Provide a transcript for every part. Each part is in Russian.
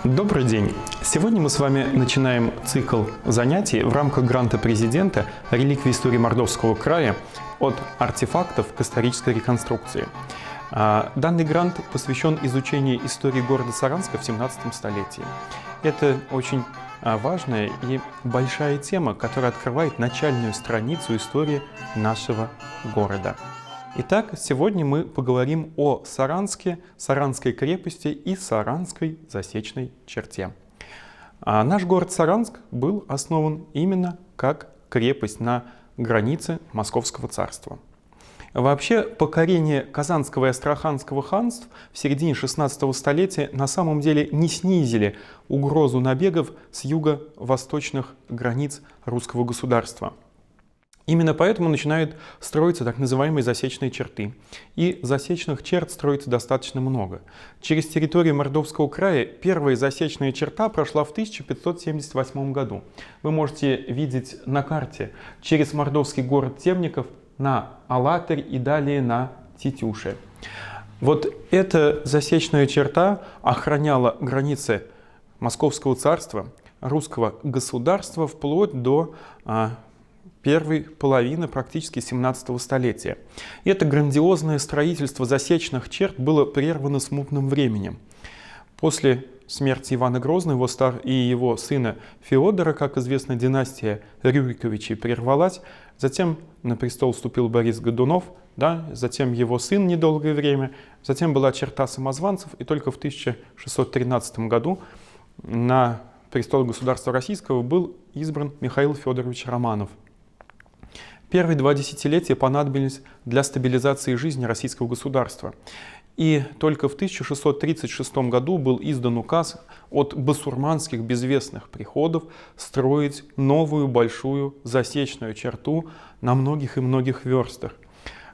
Добрый день! Сегодня мы с вами начинаем цикл занятий в рамках гранта президента «Реликвии истории Мордовского края. От артефактов к исторической реконструкции». Данный грант посвящен изучению истории города Саранска в 17 столетии. Это очень важная и большая тема, которая открывает начальную страницу истории нашего города. Итак, сегодня мы поговорим о Саранске, Саранской крепости и Саранской засечной черте. Наш город Саранск был основан именно как крепость на границе Московского царства. Вообще, покорение Казанского и Астраханского ханств в середине 16 столетия на самом деле не снизили угрозу набегов с юго-восточных границ русского государства. Именно поэтому начинают строиться так называемые засечные черты. И засечных черт строится достаточно много. Через территорию Мордовского края первая засечная черта прошла в 1578 году. Вы можете видеть на карте через мордовский город Темников на Алатырь и далее на Тетюши. Вот эта засечная черта охраняла границы Московского царства, русского государства вплоть до первой половины практически 17 столетия. И это грандиозное строительство засечных черт было прервано смутным временем. После смерти Ивана Грозного и его сына Феодора, как известно, династия Рюриковичей прервалась. Затем на престол вступил Борис Годунов, затем его сын недолгое время, затем была черта самозванцев, и только в 1613 году на престол государства российского был избран Михаил Федорович Романов. Первые 2 десятилетия понадобились для стабилизации жизни российского государства. И только в 1636 году был издан указ от басурманских безвестных приходов строить новую большую засечную черту на многих и многих верстах.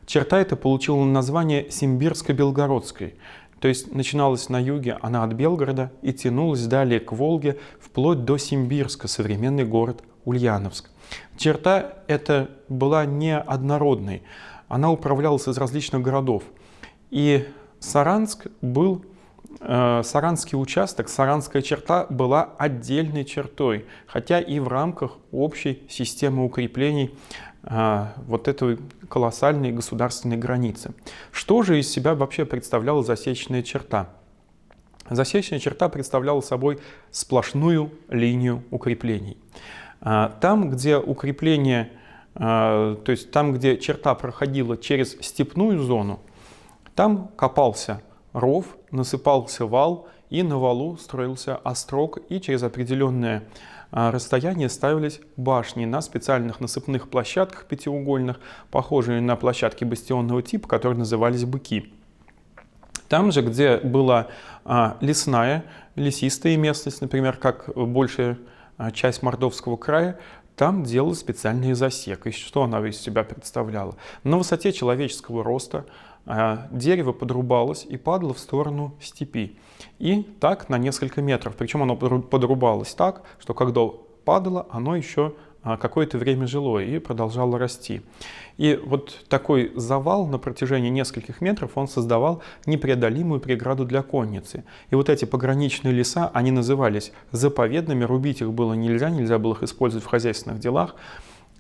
Черта эта получила название Симбирско-Белгородской. То есть начиналась на юге она от Белгорода и тянулась далее к Волге, вплоть до Симбирска, современный город Ульяновск. Черта эта была неоднородной, она управлялась из различных городов. И Саранский участок, Саранская черта была отдельной чертой, хотя и в рамках общей системы укреплений вот этой колоссальной государственной границы. Что же из себя вообще представляла засечная черта? Засечная черта представляла собой сплошную линию укреплений. Там, где укрепление, то есть там, где черта проходила через степную зону, там копался ров, насыпался вал, и на валу строился острог, и через определенное расстояние ставились башни на специальных насыпных площадках пятиугольных, похожие на площадки бастионного типа, которые назывались быки. Там же, где была лесная, лесистая местность, например, как большая часть Мордовского края, там делалась специальная засека. И что она из себя представляла? На высоте человеческого роста дерево подрубалось и падало в сторону степи. И так на несколько метров. Причем оно подрубалось так, что когда падало, оно еще какое-то время жило и продолжало расти. И вот такой завал на протяжении нескольких метров, он создавал непреодолимую преграду для конницы. И вот эти пограничные леса, они назывались заповедными, рубить их было нельзя было их использовать в хозяйственных делах.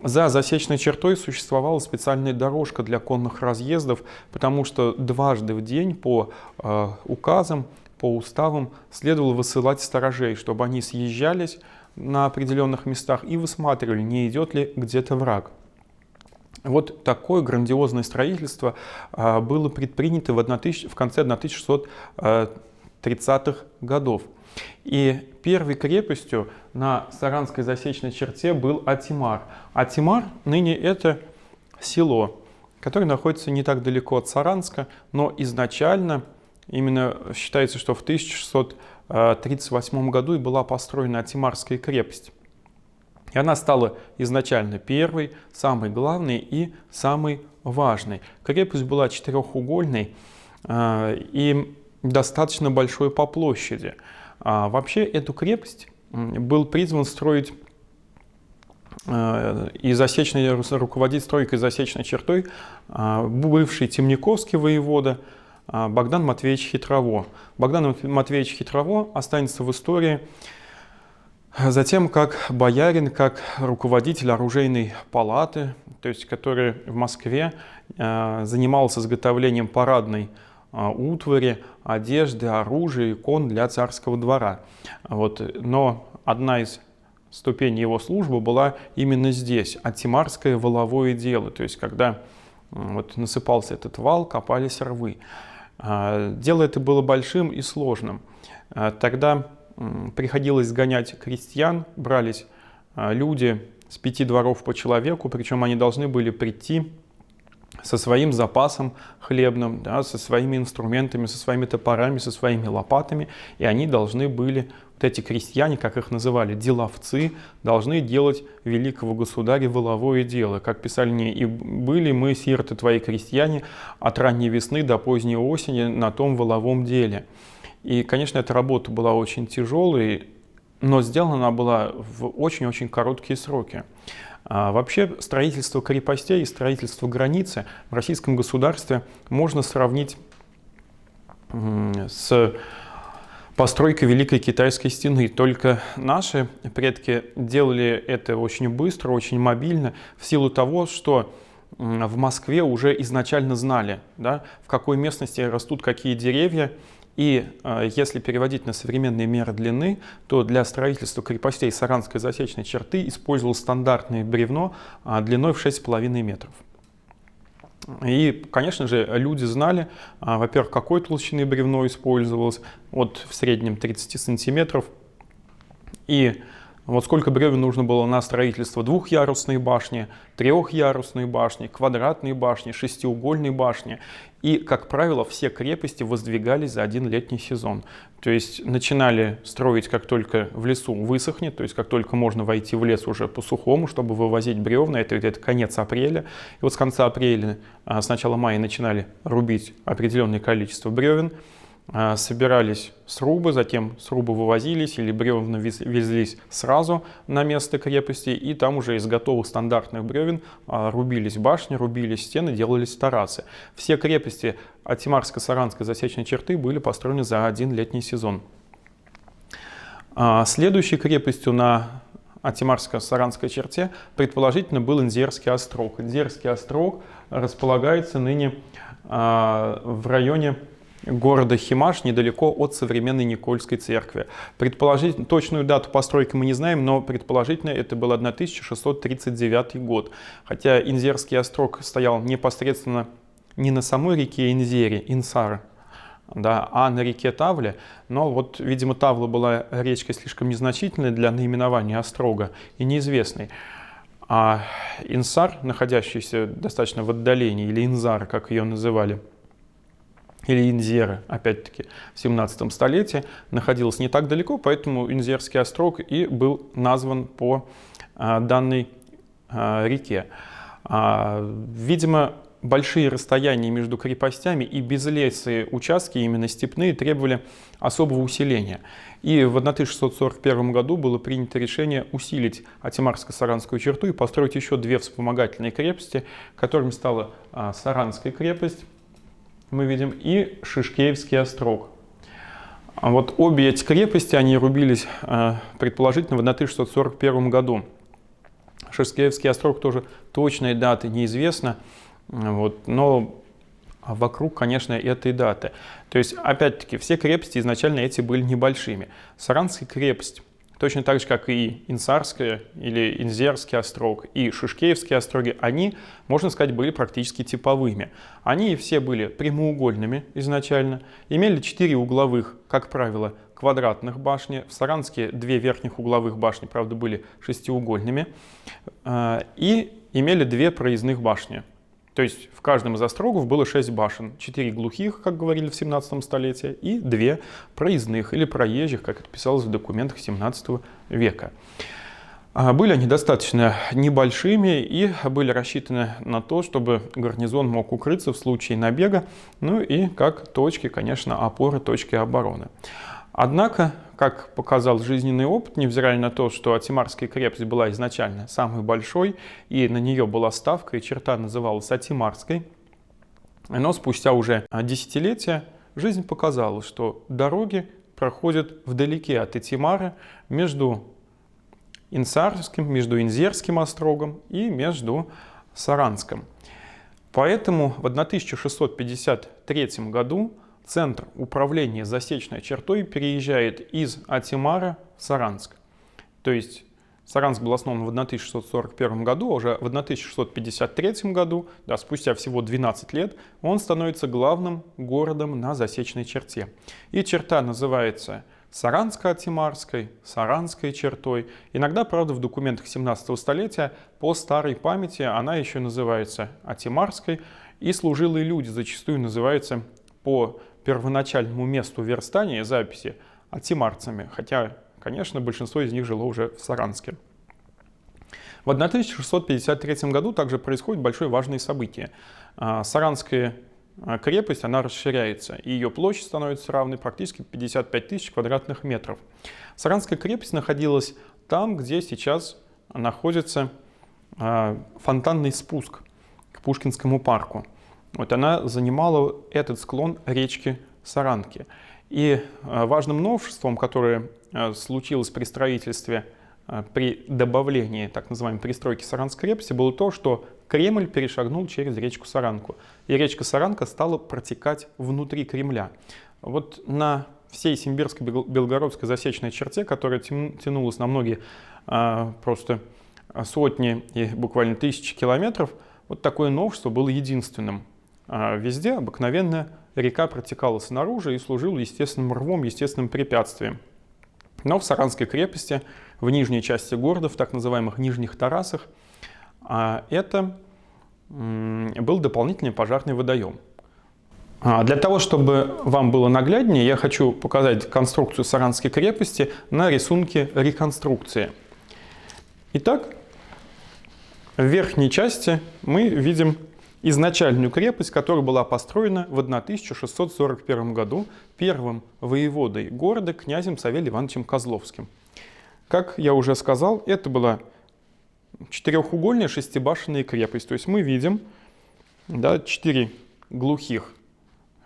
За засечной чертой существовала специальная дорожка для конных разъездов, потому что дважды в день по указам, по уставам следовало высылать сторожей, чтобы они съезжались на определенных местах и высматривали, не идет ли где-то враг. Вот такое грандиозное строительство было предпринято в конце 1630-х годов. И первой крепостью на Саранской засечной черте был Атимар. Атимар ныне это село, которое находится не так далеко от Саранска, но изначально именно считается, что в 1638 году и была построена Атимарская крепость. И она стала изначально первой, самой главной и самой важной. Крепость была четырехугольной и достаточно большой по площади. Вообще эту крепость был призван строить руководить стройкой засечной чертой бывший темниковский воевода Богдан Матвеевич Хитрово. Богдан Матвеевич Хитрово останется в истории затем как боярин, как руководитель оружейной палаты, то есть который в Москве занимался изготовлением парадной утвари, одежды, оружия, икон для царского двора. Но одна из ступеней его службы была именно здесь, атимарское валовое дело, то есть когда насыпался этот вал, копались рвы. Дело это было большим и сложным. Тогда приходилось сгонять крестьян, брались люди с 5 дворов по человеку, причем они должны были прийти со своим запасом хлебным, да, со своими инструментами, со своими топорами, со своими лопатами, и они должны были, эти крестьяне, как их называли, деловцы, должны делать великого государя валовое дело. Как писали мне: «И были мы, сироты твои крестьяне, от ранней весны до поздней осени на том валовом деле». И, конечно, эта работа была очень тяжелой, но сделана она была в очень-очень короткие сроки. Вообще строительство крепостей и строительство границы в российском государстве можно сравнить с постройкой Великой Китайской стены. Только наши предки делали это очень быстро, очень мобильно, в силу того, что в Москве уже изначально знали, да, в какой местности растут какие деревья. И если переводить на современные меры длины, то для строительства крепостей Саранской засечной черты использовалось стандартное бревно длиной в 6,5 метров. И, конечно же, люди знали, во-первых, какой толщины бревно использовалось, в среднем 30 сантиметров. И сколько бревен нужно было на строительство двухъярусной башни, трехъярусной башни, квадратной башни, шестиугольной башни. И, как правило, все крепости воздвигались за один летний сезон. То есть начинали строить, как только в лесу высохнет, то есть как только можно войти в лес уже по сухому, чтобы вывозить бревна. Это где-то конец апреля. И с конца апреля, с начала мая начинали рубить определенное количество бревен. Собирались срубы, затем срубы вывозились или бревна везлись сразу на место крепости, и там уже из готовых стандартных бревен рубились башни, рубились стены, делались тарасы. Все крепости Атимарско-Саранской засечной черты были построены за один летний сезон. Следующей крепостью на Атимарско-Саранской черте предположительно был Инзерский острог. Инзерский острог располагается ныне в районе города Химаш, недалеко от современной Никольской церкви. Предположительно, точную дату постройки мы не знаем, но предположительно это был 1639 год. Хотя Инзерский острог стоял непосредственно не на самой реке Инзере, Инсар, да, а на реке Тавле. Но видимо, Тавла была речкой слишком незначительной для наименования острога и неизвестной. А Инсар, находящийся достаточно в отдалении, или Инзар, как ее называли, или Инзера, опять-таки, в 17 столетии, находилась не так далеко, поэтому Инзерский острог и был назван по данной реке. Видимо, большие расстояния между крепостями и безлесые участки, именно степные, требовали особого усиления. И в 1641 году было принято решение усилить Атимарско-Саранскую черту и построить еще 2 вспомогательные крепости, которыми стала Саранская крепость, мы видим, и Шишкеевский острог. Обе эти крепости, они рубились предположительно в 1641 году. Шишкеевский острог тоже точной даты неизвестно, но вокруг, конечно, этой даты. То есть, опять-таки, все крепости изначально эти были небольшими. Саранская крепость, точно так же, как и Инсарская или Инзерский острог и Шишкеевские остроги, они, можно сказать, были практически типовыми. Они все были прямоугольными изначально, имели 4 угловых, как правило, квадратных башни. В Саранске 2 верхних угловых башни, правда, были шестиугольными, и имели 2 проездных башни. То есть в каждом из острогов было 6 башен, 4 глухих, как говорили в 17 столетии, и 2 проездных или проезжих, как это писалось в документах 17 века. Были они достаточно небольшими и были рассчитаны на то, чтобы гарнизон мог укрыться в случае набега, ну и как точки, конечно, опоры, точки обороны. Однако, как показал жизненный опыт, невзирая на то, что Атимарская крепость была изначально самой большой, и на нее была ставка, и черта называлась Атимарской, Но спустя уже десятилетия жизнь показала, что дороги проходят вдалеке от Этимара между Инсарским, между Инзерским острогом и между Саранском. Поэтому в 1653 году центр управления засечной чертой переезжает из Атимара в Саранск. То есть Саранск был основан в 1641 году, а уже в 1653 году, да, спустя всего 12 лет, он становится главным городом на засечной черте. И черта называется Саранско-Атимарской, Саранской чертой. Иногда, правда, в документах 17 столетия по старой памяти она еще называется Атимарской, и служилые люди зачастую называются по первоначальному месту верстания записи атимарцами, хотя, конечно, большинство из них жило уже в Саранске. В 1653 году также происходит большое важное событие. Саранская крепость, она расширяется, и ее площадь становится равной практически 55 тысяч квадратных метров. Саранская крепость находилась там, где сейчас находится фонтанный спуск к Пушкинскому парку. Вот она занимала этот склон речки Саранки. И важным новшеством, которое случилось при строительстве, при добавлении так называемой пристройки Саранской крепости, было то, что Кремль перешагнул через речку Саранку. И речка Саранка стала протекать внутри Кремля. Вот на всей Симбирско-Белгородской засечной черте, которая тянулась на многие просто сотни и буквально тысячи километров, вот такое новшество было единственным. Везде обыкновенно река протекала снаружи и служила естественным рвом, естественным препятствием. Но в Саранской крепости, в нижней части города, в так называемых нижних Тарасах, это был дополнительный пожарный водоем. Для того, чтобы вам было нагляднее, я хочу показать конструкцию Саранской крепости на рисунке реконструкции. Итак, в верхней части мы видим изначальную крепость, которая была построена в 1641 году первым воеводой города князем Савелием Ивановичем Козловским. Как я уже сказал, это была четырехугольная шестибашенная крепость. То есть мы видим, да, 4 глухих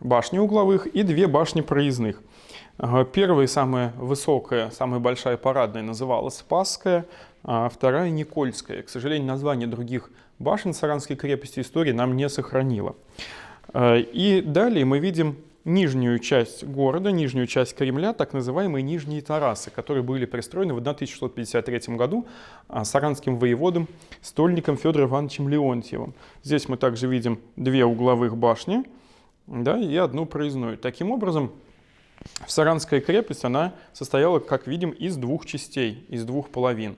башни угловых и 2 башни проездных. Первая, самая высокая, самая большая парадная, называлась Спасская, а вторая Никольская. К сожалению, название других башен Саранской крепости история нам не сохранила. И далее мы видим нижнюю часть города, нижнюю часть Кремля, так называемые Нижние Тарасы, которые были пристроены в 1653 году саранским воеводом, стольником Федором Ивановичем Леонтьевым. Здесь мы также видим 2 угловых башни, да, и 1 проездную. Таким образом, Саранская крепость, она состояла, как видим, из 2 частей, из 2 половин.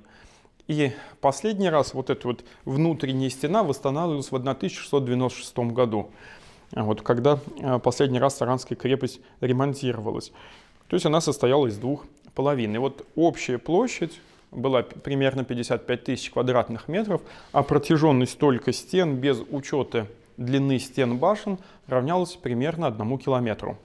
И последний раз вот эта вот внутренняя стена восстанавливалась в 1696 году, вот, когда последний раз Саранская крепость ремонтировалась. То есть она состояла из 2 половин. И вот общая площадь была примерно 55 тысяч квадратных метров, а протяженность только стен без учета длины стен башен равнялась примерно 1 километру.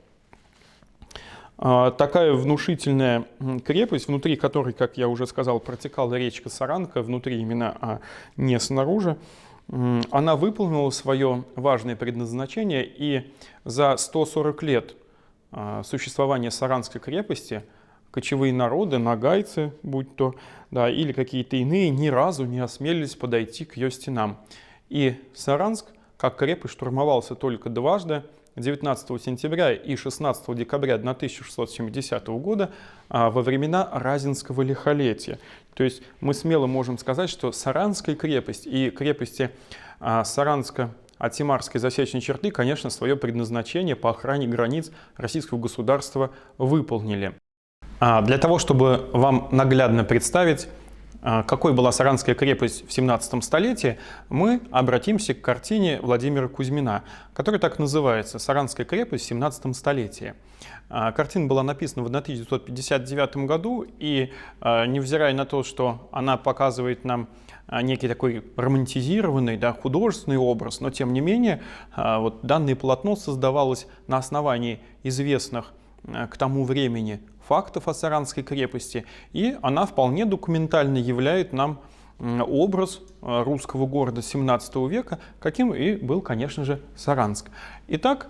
Такая внушительная крепость, внутри которой, как я уже сказал, протекала речка Саранка, внутри именно, а не снаружи, она выполнила свое важное предназначение, и за 140 лет существования Саранской крепости кочевые народы, нагайцы, будь то, да, или какие-то иные, ни разу не осмелились подойти к ее стенам. И Саранск, как крепость, штурмовался только дважды, 19 сентября и 16 декабря 1670 года во времена Разинского лихолетия. То есть мы смело можем сказать, что Саранская крепость и крепости Саранско-Атимарской засечной черты, конечно, свое предназначение по охране границ российского государства выполнили. Для того, чтобы вам наглядно представить, какой была Саранская крепость в 17 столетии, мы обратимся к картине Владимира Кузьмина, которая так называется «Саранская крепость в 17 столетии». Картина была написана в 1959 году, и невзирая на то, что она показывает нам некий такой романтизированный, да, художественный образ, но тем не менее вот данное полотно создавалось на основании известных к тому времени фактов о Саранской крепости, и она вполне документально являет нам образ русского города 17 века, каким и был, конечно же, Саранск. Итак,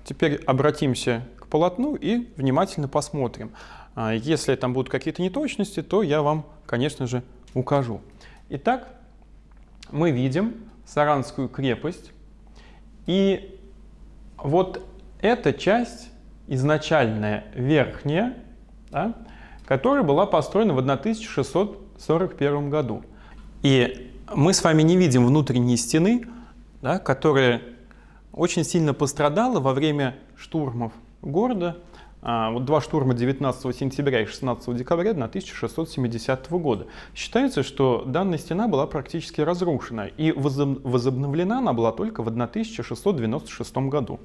теперь обратимся к полотну и внимательно посмотрим. Если там будут какие-то неточности, то я вам, конечно же, укажу. Итак, мы видим Саранскую крепость. И вот эта часть, изначальная верхняя, да, которая была построена в 1641 году. И мы с вами не видим внутренней стены, да, которая очень сильно пострадала во время штурмов города. Вот два штурма 19 сентября и 16 декабря 1670 года. Считается, что данная стена была практически разрушена, и возобновлена она была только в 1696 году.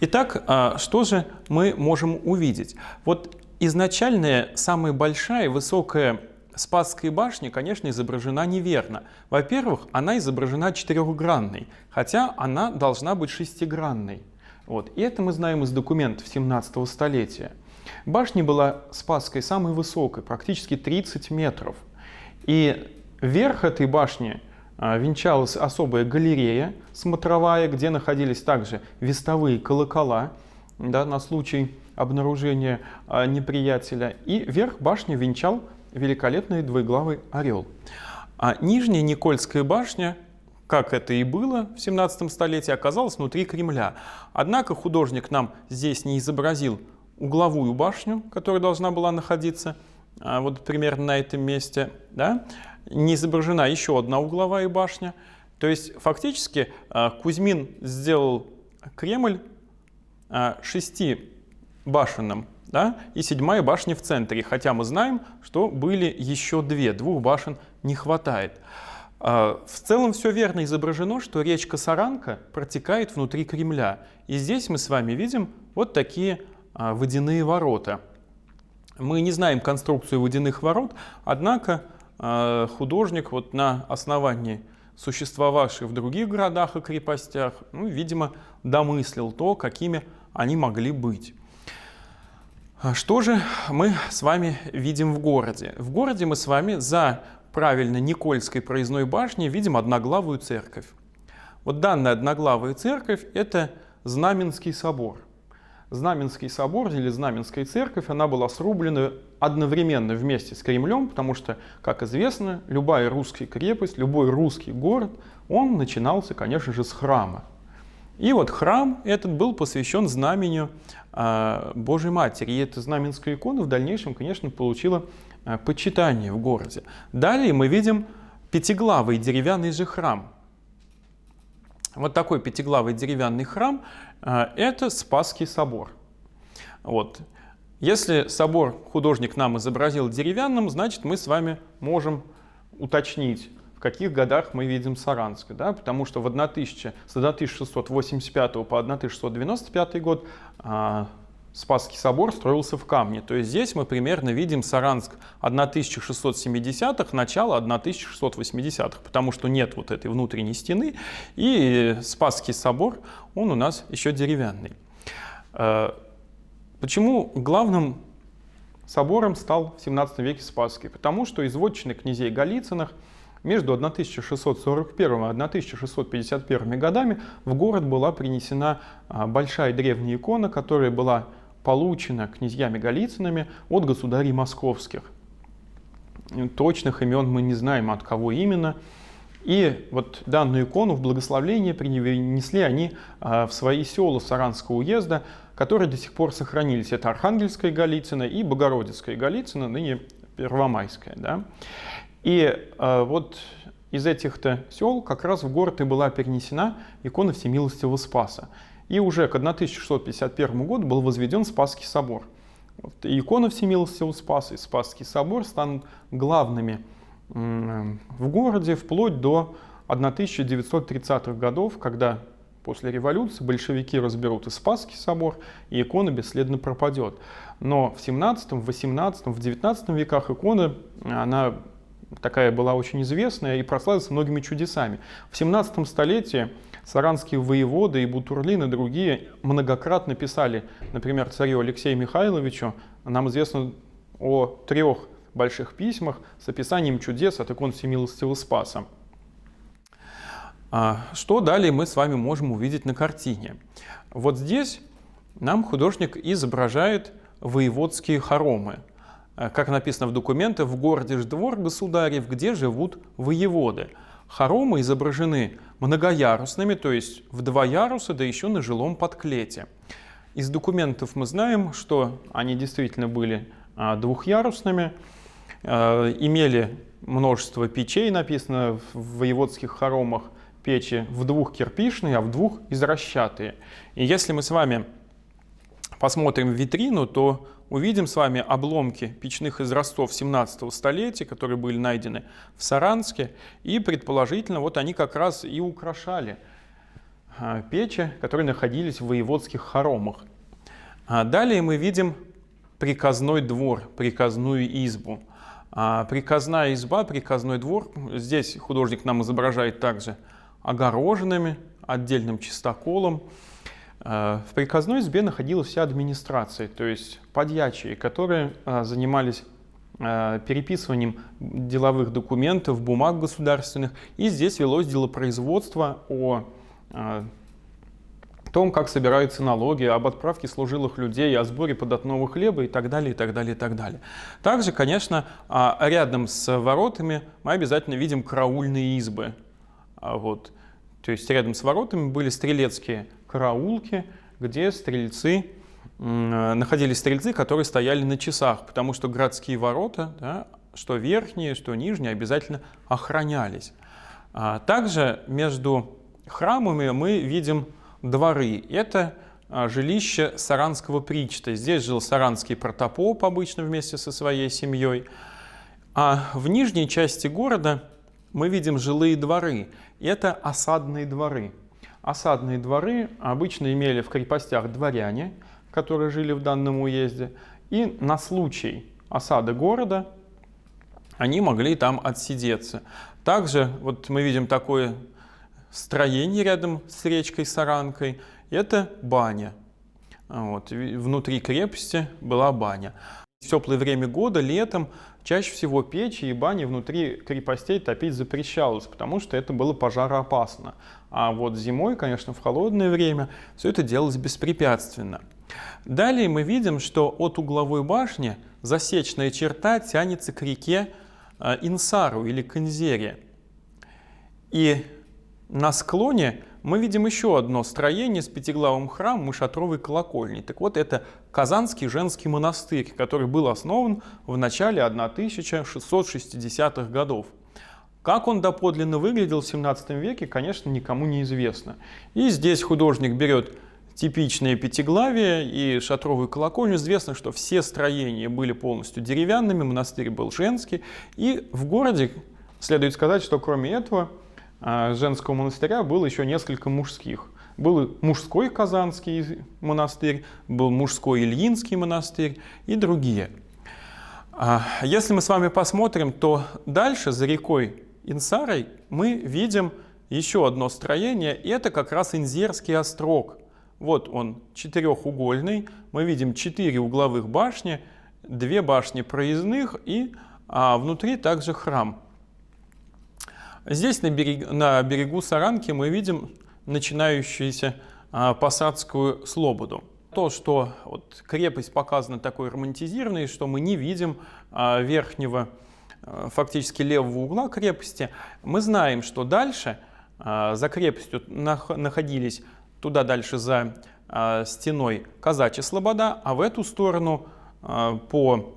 Итак, что же мы можем увидеть? Вот изначальная, самая большая, высокая Спасская башня, конечно, изображена неверно. Во-первых, она изображена четырехгранной, хотя она должна быть шестигранной. Вот. И это мы знаем из документов 17 столетия. Башня была Спасской самой высокой, практически 30 метров. И верх этой башни венчалась особая галерея смотровая, где находились также вестовые колокола, да, на случай обнаружения неприятеля. И верх башни венчал великолепный двуглавый орел. А нижняя Никольская башня, как это и было в 17 столетии, оказалась внутри Кремля. Однако художник нам здесь не изобразил угловую башню, которая должна была находиться вот примерно на этом месте. Да? Не изображена еще одна угловая башня. То есть фактически Кузьмин сделал Кремль шестибашенным, да? И седьмая башня в центре. Хотя мы знаем, что были еще двух башен не хватает. В целом все верно изображено, что речка Саранка протекает внутри Кремля. И здесь мы с вами видим вот такие водяные ворота. Мы не знаем конструкцию водяных ворот, однако художник вот на основании существовавших в других городах и крепостях, ну, видимо, домыслил то, какими они могли быть. Что же мы с вами видим в городе? В городе мы с вами за правильно Никольской проездной башни видим одноглавую церковь. Вот данная одноглавая церковь – это Знаменский собор. Знаменский собор или Знаменская церковь, она была срублена одновременно вместе с Кремлем, потому что, как известно, любая русская крепость, любой русский город, он начинался, конечно же, с храма. И вот храм этот был посвящен знамению Божьей Матери. И эта знаменская икона в дальнейшем, конечно, получила почитание в городе. Далее мы видим пятиглавый деревянный же храм. Вот такой пятиглавый деревянный храм – это Спасский собор. Вот. Если собор художник нам изобразил деревянным, значит, мы с вами можем уточнить, в каких годах мы видим Саранск. Да? Потому что с 1685 по 1695 год Спасский собор строился в камне. То есть здесь мы примерно видим Саранск 1670-х, начало 1680-х, потому что нет вот этой внутренней стены, и Спасский собор, он у нас еще деревянный. Почему главным собором стал в 17 веке Спасский? Потому что из вотчины князей Голицыных между 1641 и 1651 годами в город была принесена большая древняя икона, которая была получена князьями Голицынами от государей московских. Точных имен мы не знаем, от кого именно. И вот данную икону в благословение принесли они в свои села Саранского уезда, которые до сих пор сохранились. Это Архангельская Голицыно и Богородицкая Голицыно, ныне Первомайская. Да? И вот из этих-то сел как раз в город и была перенесена икона Всемилостивого Спаса. И уже к 1651 году был возведен Спасский собор. Вот, и икона Всемилостивого Спаса и Спасский собор станут главными в городе вплоть до 1930-х годов, когда после революции большевики разберут и Спасский собор, и икона бесследно пропадет. Но в 17, в 18, в 19 веках икона, она такая была очень известная и прославилась многими чудесами. В 17 столетии саранские воеводы и Бутурлин и другие многократно писали, например, царю Алексею Михайловичу, нам известно о 3 больших письмах с описанием чудес от икон Всемилостивого Спаса. Что далее мы с вами можем увидеть на картине? Вот здесь нам художник изображает воеводские хоромы. Как написано в документах, в городе ж двор государев, где живут воеводы. Хоромы изображены многоярусными, то есть в 2 яруса, да еще на жилом подклете. Из документов мы знаем, что они действительно были двухъярусными, имели множество печей, написано в воеводских хоромах, печи в 2 кирпичные, а в 2 изращатые. И если мы с вами посмотрим в витрину, то увидим с вами обломки печных изразцов 17 столетия, которые были найдены в Саранске, и предположительно вот они как раз и украшали печи, которые находились в воеводских хоромах. Далее мы видим приказной двор, приказную избу. Приказная изба, приказной двор, здесь художник нам изображает также огороженными, отдельным чистоколом. В приказной избе находилась вся администрация, то есть подьячие, которые занимались переписыванием деловых документов, бумаг государственных. И здесь велось делопроизводство о том, как собираются налоги, об отправке служилых людей, о сборе податного хлеба и так далее, и так далее, и так далее. Также, конечно, рядом с воротами мы обязательно видим караульные избы. Вот. То есть рядом с воротами были стрелецкие караулки, где находились стрельцы, которые стояли на часах, потому что городские ворота, да, что верхние, что нижние, обязательно охранялись. Также между храмами мы видим дворы. Это жилище саранского причта. Здесь жил саранский протопоп обычно вместе со своей семьей. А в нижней части города мы видим жилые дворы. Это осадные дворы. Осадные дворы обычно имели в крепостях дворяне, которые жили в данном уезде. И на случай осады города они могли там отсидеться. Также вот мы видим такое строение рядом с речкой Саранкой. Это баня. Вот. Внутри крепости была баня. В теплое время года, летом, чаще всего печи и бани внутри крепостей топить запрещалось, потому что это было пожароопасно. А вот зимой, конечно, в холодное время все это делалось беспрепятственно. Далее мы видим, что от угловой башни засечная черта тянется к реке Инсару или Кынзере. И на склоне мы видим еще одно строение с пятиглавым храмом и шатровой колокольней. Так вот, это Казанский женский монастырь, который был основан в начале 1660-х годов. Как он доподлинно выглядел в 17 веке, конечно, никому не известно. И здесь художник берет типичные пятиглавия и шатровую колокольню. Известно, что все строения были полностью деревянными, монастырь был женский. И в городе, следует сказать, что кроме этого женского монастыря было еще несколько мужских. Был мужской Казанский монастырь, был мужской Ильинский монастырь и другие. Если мы с вами посмотрим, то дальше за рекой Инсарой мы видим еще одно строение, и это как раз Инзерский острог. Вот он, четырехугольный, мы видим 4 угловых башни, 2 башни проездных и внутри также храм. Здесь на берегу Саранки мы видим начинающуюся посадскую слободу. То, что вот крепость показана такой романтизированной, что мы не видим верхнего, фактически левого угла крепости, мы знаем, что дальше за крепостью находились туда дальше за стеной казачья слобода, а в эту сторону, по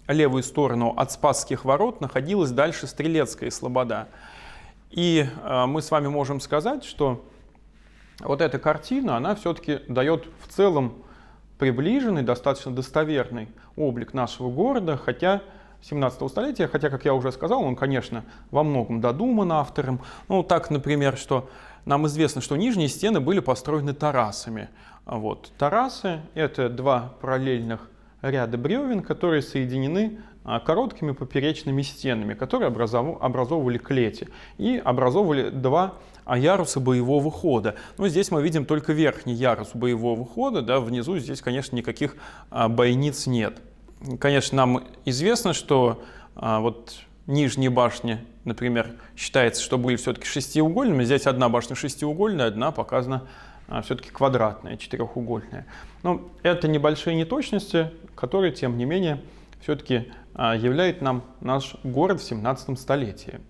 левую сторону от Спасских ворот, находилась дальше Стрелецкая слобода. И мы с вами можем сказать, что вот эта картина, она все-таки дает в целом приближенный, достаточно достоверный облик нашего города, хотя 17 столетия, хотя, как я уже сказал, он, конечно, во многом додуман автором. Ну, так, например, что нам известно, что нижние стены были построены тарасами. Вот. Тарасы — это 2 параллельных ряда бревен, которые соединены короткими поперечными стенами, которые образовывали клети и образовывали 2 яруса боевого хода. Но здесь мы видим только верхний ярус боевого хода, да, внизу здесь, конечно, никаких бойниц нет. Конечно, нам известно, что вот нижние башни, например, считается, что были все-таки шестиугольными. Здесь одна башня шестиугольная, одна показана все-таки квадратная, четырехугольная. Но это небольшие неточности, которые, тем не менее, все-таки являют нам наш город в 17 столетии.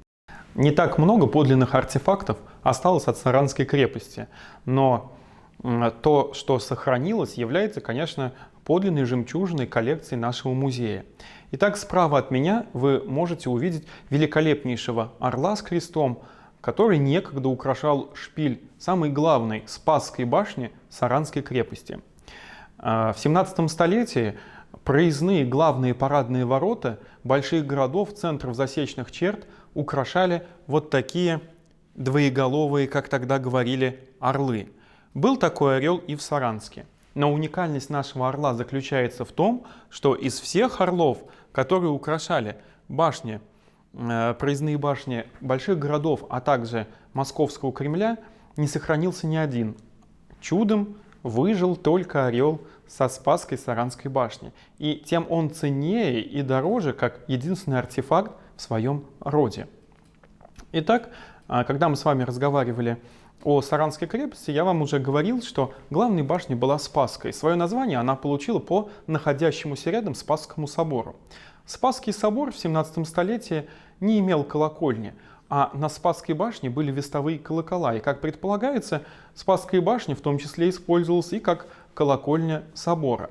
Не так много подлинных артефактов осталось от Саранской крепости, но то, что сохранилось, является, конечно, подлинной жемчужиной коллекции нашего музея. Итак, справа от меня вы можете увидеть великолепнейшего орла с крестом, который некогда украшал шпиль самой главной Спасской башни Саранской крепости. В 17 столетии проездные главные парадные ворота больших городов, центров засечных черт украшали вот такие двоеголовые, как тогда говорили, орлы. Был такой орел и в Саранске. Но уникальность нашего орла заключается в том, что из всех орлов, которые украшали башни, проездные башни больших городов, а также Московского Кремля, не сохранился ни один. Чудом выжил только орел со Спасской Саранской башни. И тем он ценнее и дороже, как единственный артефакт в своем роде. Итак, когда мы с вами разговаривали о Саранской крепости, я вам уже говорил, что главной башней была Спасская. Свое название она получила по находящемуся рядом Спасскому собору. Спасский собор в 17 столетии не имел колокольни, а на Спасской башне были вестовые колокола. И, как предполагается, Спасская башня в том числе использовалась и как колокольня собора.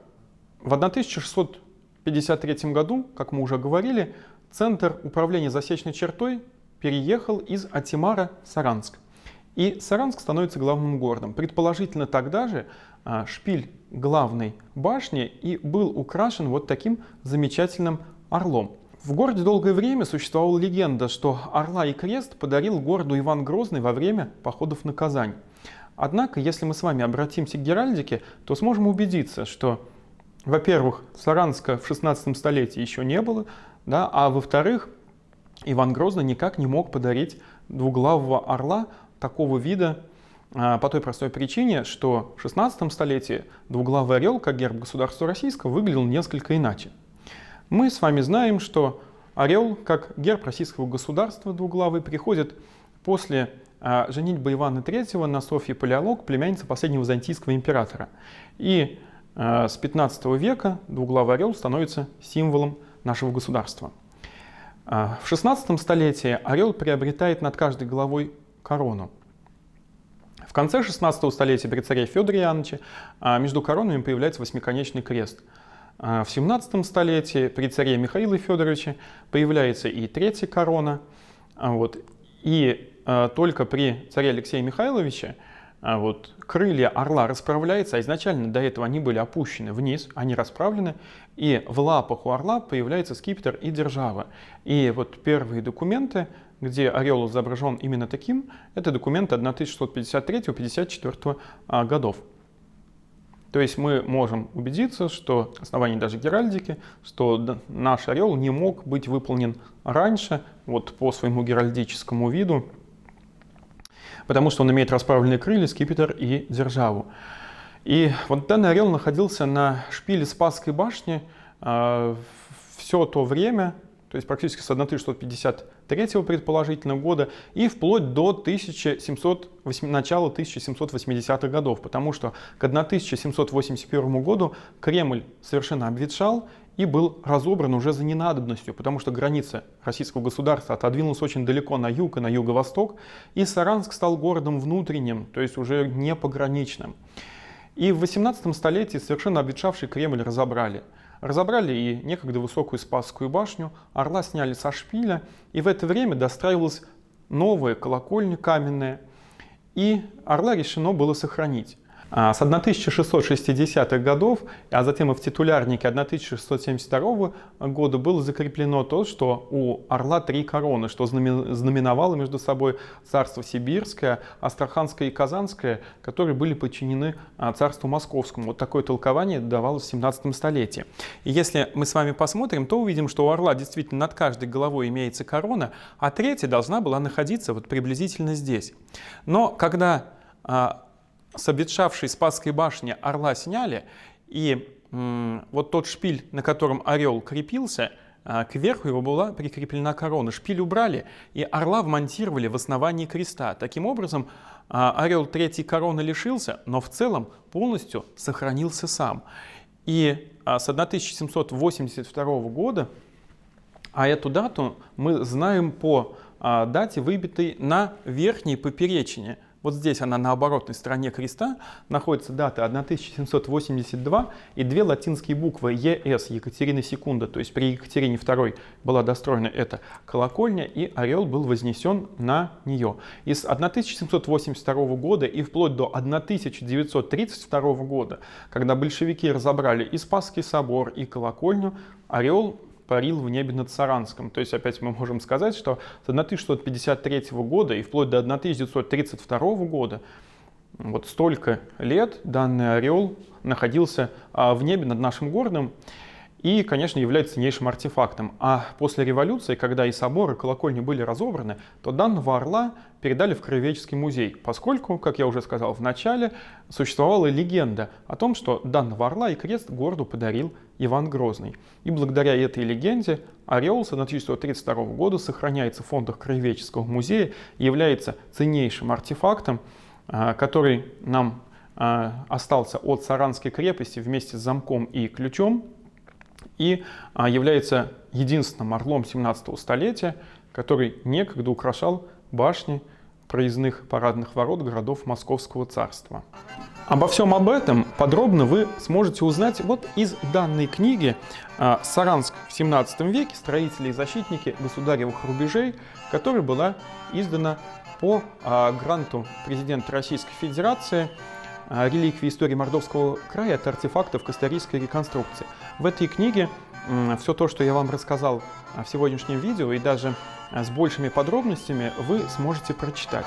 В 1653 году, как мы уже говорили, центр управления засечной чертой переехал из Атимара в Саранск. И Саранск становится главным городом. Предположительно, тогда же шпиль главной башни и был украшен вот таким замечательным орлом. В городе долгое время существовала легенда, что орла и крест подарил городу Иван Грозный во время походов на Казань. Однако, если мы с вами обратимся к геральдике, то сможем убедиться, что, во-первых, Саранска в 16 столетии еще не было, да, а во-вторых, Иван Грозный никак не мог подарить двуглавого орла такого вида по той простой причине, что в 16 столетии двуглавый орел, как герб государства российского, выглядел несколько иначе. Мы с вами знаем, что орел, как герб российского государства двуглавый, приходит после женитьбы Ивана III на Софье Палеолог, племяннице последнего византийского императора. И с 15 века двуглавый орел становится символом нашего государства. В 16 столетии орел приобретает над каждой головой корону. В конце 16 столетия при царе Федоре Иоанновиче между коронами появляется восьмиконечный крест. В 17 столетии при царе Михаиле Федоровиче появляется и третья корона. И только при царе Алексее Михайловиче крылья орла расправляются, а изначально до этого они были опущены вниз, они расправлены, и в лапах у орла появляется скипетр и держава. И вот первые документы, где орел изображен именно таким, это документы 1653-54 годов. То есть мы можем убедиться, что на основании даже геральдики, что наш орел не мог быть выполнен раньше, вот по своему геральдическому виду, потому что он имеет расправленные крылья, скипетр и державу. И вот данный орел находился на шпиле Спасской башни все то время, то есть практически с 1653 предположительно года и вплоть до начала 1780-х годов, потому что к 1781 году Кремль совершенно обветшал и был разобран уже за ненадобностью, потому что граница российского государства отодвинулась очень далеко на юг и на юго-восток, и Саранск стал городом внутренним, то есть уже не пограничным. И в 18 столетии совершенно обветшавший Кремль разобрали. Разобрали и некогда высокую Спасскую башню, орла сняли со шпиля, и в это время достраивалась новая колокольня каменная, и орла решено было сохранить. С 1660-х годов, а затем и в титулярнике 1672 года было закреплено то, что у орла три короны, что знаменовало между собой царство Сибирское, Астраханское и Казанское, которые были подчинены царству Московскому. Вот такое толкование давалось в 17 столетии. И если мы с вами посмотрим, то увидим, что у орла действительно над каждой головой имеется корона, а третья должна была находиться вот приблизительно здесь. Но когда с обветшавшей Спасской башни орла сняли, и вот тот шпиль, на котором орел крепился, к верху его была прикреплена корона. Шпиль убрали, и орла вмонтировали в основании креста. Таким образом, орел третьей короны лишился, но в целом полностью сохранился сам. И с 1782 года, а эту дату мы знаем по дате, выбитой на верхней поперечине. Вот здесь она на оборотной стороне креста, находится дата 1782 и две латинские буквы ЕС, Екатерина Секунда, то есть при Екатерине II была достроена эта колокольня, и орел был вознесен на нее. И с 1782 года и вплоть до 1932 года, когда большевики разобрали и Спасский собор, и колокольню, орел парил в небе над Саранском. То есть опять мы можем сказать, что с 1653 года и вплоть до 1932 года вот столько лет данный орел находился в небе над нашим городом и, конечно, является ценнейшим артефактом. А после революции, когда и собор, и колокольни были разобраны, то данного орла передали в Краеведческий музей, поскольку, как я уже сказал в начале, существовала легенда о том, что данного орла и крест городу подарил Иван Грозный. И благодаря этой легенде орел с 1932 года сохраняется в фондах Краеведческого музея и является ценнейшим артефактом, который нам остался от Саранской крепости вместе с замком и ключом, и является единственным орлом 17 столетия, который некогда украшал башни проездных парадных ворот городов Московского царства. Обо всем об этом подробно вы сможете узнать вот из данной книги «Саранск в 17 веке. Строители и защитники государевых рубежей», которая была издана по гранту президента Российской Федерации «Реликвии истории Мордовского края от артефактов к исторической реконструкции». В этой книге все то, что я вам рассказал в сегодняшнем видео, и даже с большими подробностями вы сможете прочитать.